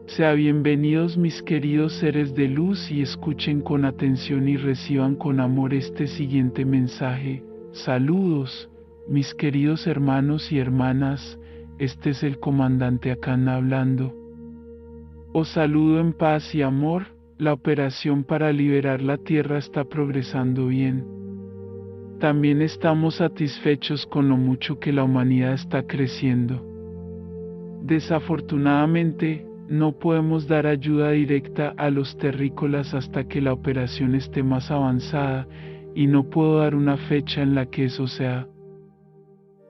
Sean bienvenidos mis queridos seres de luz y escuchen con atención y reciban con amor este siguiente mensaje. Saludos, mis queridos hermanos y hermanas, este es el comandante Akan hablando. Os saludo en paz y amor, la operación para liberar la tierra está progresando bien. También estamos satisfechos con lo mucho que la humanidad está creciendo. Desafortunadamente, no podemos dar ayuda directa a los terrícolas hasta que la operación esté más avanzada, y no puedo dar una fecha en la que eso sea.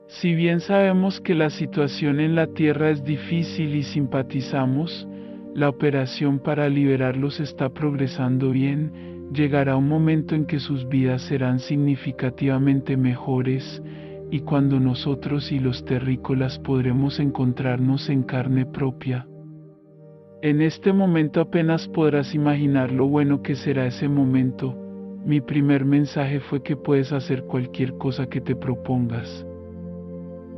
Si bien sabemos que la situación en la Tierra es difícil y simpatizamos, la operación para liberarlos está progresando bien, llegará un momento en que sus vidas serán significativamente mejores, y cuando nosotros y los terrícolas podremos encontrarnos en carne propia. En este momento apenas podrás imaginar lo bueno que será ese momento. Mi primer mensaje fue que puedes hacer cualquier cosa que te propongas.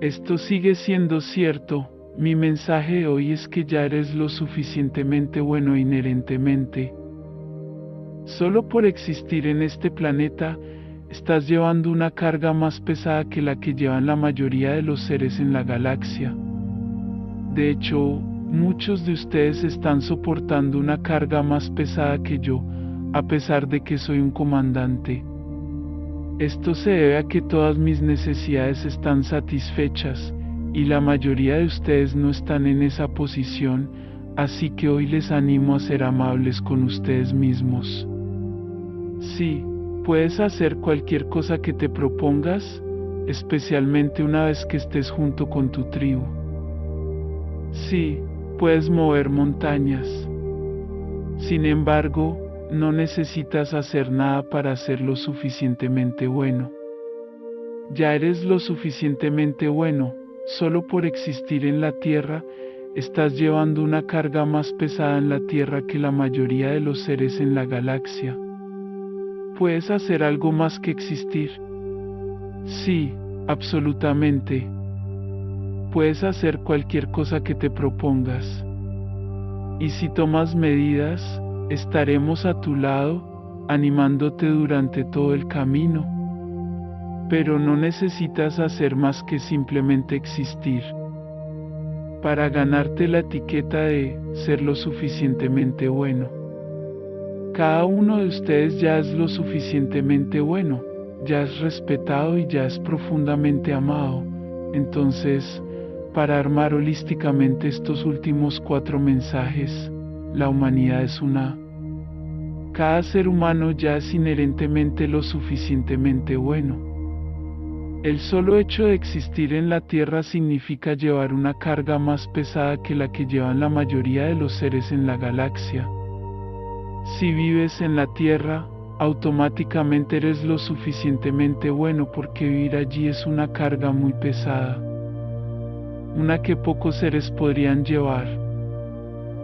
Esto sigue siendo cierto. Mi mensaje de hoy es que ya eres lo suficientemente bueno inherentemente. Solo por existir en este planeta, estás llevando una carga más pesada que la que llevan la mayoría de los seres en la galaxia. De hecho, muchos de ustedes están soportando una carga más pesada que yo, a pesar de que soy un comandante. Esto se debe a que todas mis necesidades están satisfechas, y la mayoría de ustedes no están en esa posición, así que hoy les animo a ser amables con ustedes mismos. Sí, puedes hacer cualquier cosa que te propongas, especialmente una vez que estés junto con tu tribu. Sí, puedes mover montañas. Sin embargo, no necesitas hacer nada para ser lo suficientemente bueno. Ya eres lo suficientemente bueno, solo por existir en la Tierra, estás llevando una carga más pesada en la Tierra que la mayoría de los seres en la galaxia. ¿Puedes hacer algo más que existir? Sí, absolutamente. Puedes hacer cualquier cosa que te propongas. Y si tomas medidas, estaremos a tu lado, animándote durante todo el camino. Pero no necesitas hacer más que simplemente existir. Para ganarte la etiqueta de ser lo suficientemente bueno. Cada uno de ustedes ya es lo suficientemente bueno, ya es respetado y ya es profundamente amado. Entonces, para armar holísticamente estos últimos 4 mensajes, la humanidad es una. Cada ser humano ya es inherentemente lo suficientemente bueno. El solo hecho de existir en la Tierra significa llevar una carga más pesada que la que llevan la mayoría de los seres en la galaxia. Si vives en la Tierra, automáticamente eres lo suficientemente bueno porque vivir allí es una carga muy pesada. Una que pocos seres podrían llevar.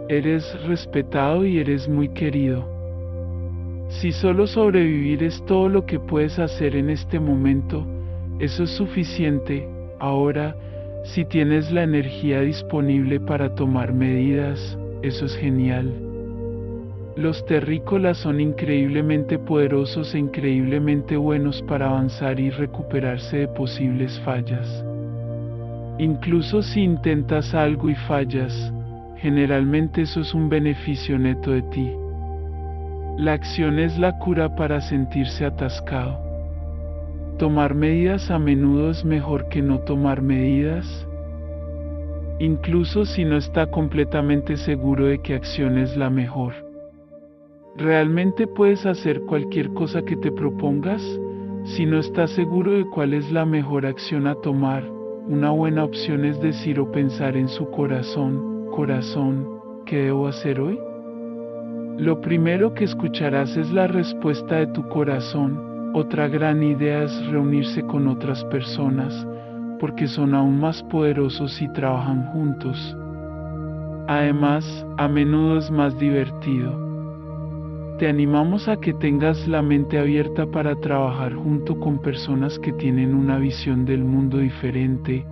Eres respetado y eres muy querido. Si solo sobrevivir es todo lo que puedes hacer en este momento, eso es suficiente. Ahora, si tienes la energía disponible para tomar medidas, eso es genial. Los terrícolas son increíblemente poderosos e increíblemente buenos para avanzar y recuperarse de posibles fallas. Incluso si intentas algo y fallas, generalmente eso es un beneficio neto de ti. La acción es la cura para sentirse atascado. Tomar medidas a menudo es mejor que no tomar medidas, incluso si no está completamente seguro de que acción es la mejor. ¿Realmente puedes hacer cualquier cosa que te propongas? Si no estás seguro de cuál es la mejor acción a tomar, una buena opción es decir o pensar en su corazón, ¿qué debo hacer hoy? Lo primero que escucharás es la respuesta de tu corazón. Otra gran idea es reunirse con otras personas, porque son aún más poderosos y trabajan juntos. Además, a menudo es más divertido. Te animamos a que tengas la mente abierta para trabajar junto con personas que tienen una visión del mundo diferente.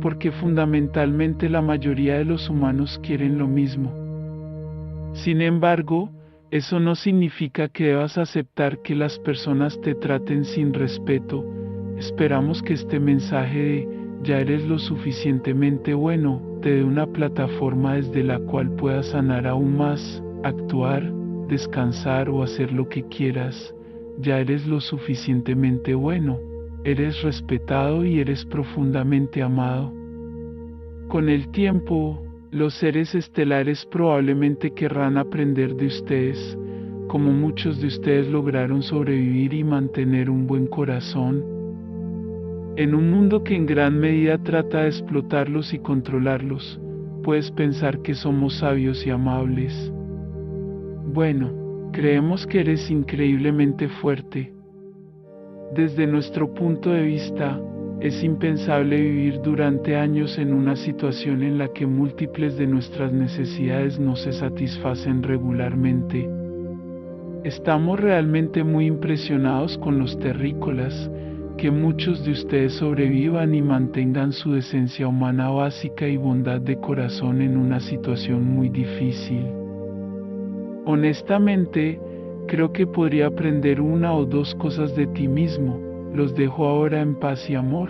porque fundamentalmente la mayoría de los humanos quieren lo mismo. Sin embargo, eso no significa que debas aceptar que las personas te traten sin respeto. Esperamos que este mensaje de "ya eres lo suficientemente bueno" te dé una plataforma desde la cual puedas sanar aún más, actuar, descansar o hacer lo que quieras. Ya eres lo suficientemente bueno, eres respetado y eres profundamente amado. Con el tiempo, los seres estelares probablemente querrán aprender de ustedes, como muchos de ustedes lograron sobrevivir y mantener un buen corazón. En un mundo que en gran medida trata de explotarlos y controlarlos, puedes pensar que somos sabios y amables. Bueno, creemos que eres increíblemente fuerte. Desde nuestro punto de vista, es impensable vivir durante años en una situación en la que múltiples de nuestras necesidades no se satisfacen regularmente. Estamos realmente muy impresionados con los terrícolas, que muchos de ustedes sobrevivan y mantengan su esencia humana básica y bondad de corazón en una situación muy difícil. Honestamente, creo que podría aprender una o dos cosas de ti mismo. Los dejo ahora en paz y amor.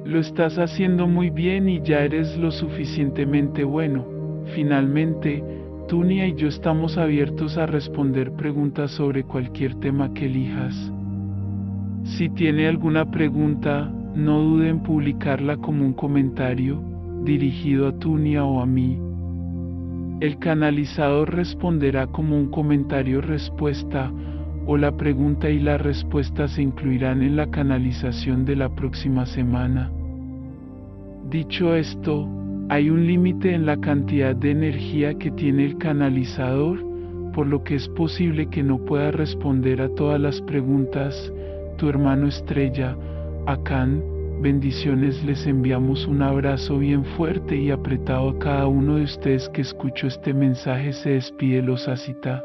Lo estás haciendo muy bien y ya eres lo suficientemente bueno. Finalmente, Tunia y yo estamos abiertos a responder preguntas sobre cualquier tema que elijas. Si tiene alguna pregunta, no dude en publicarla como un comentario, dirigido a Tunia o a mí. El canalizador responderá como un comentario respuesta, o la pregunta y la respuesta se incluirán en la canalización de la próxima semana. Dicho esto, hay un límite en la cantidad de energía que tiene el canalizador, por lo que es posible que no pueda responder a todas las preguntas. Tu hermano estrella, Akan, bendiciones, les enviamos un abrazo bien fuerte y apretado a cada uno de ustedes que escuchó este mensaje. Se despide los Asita.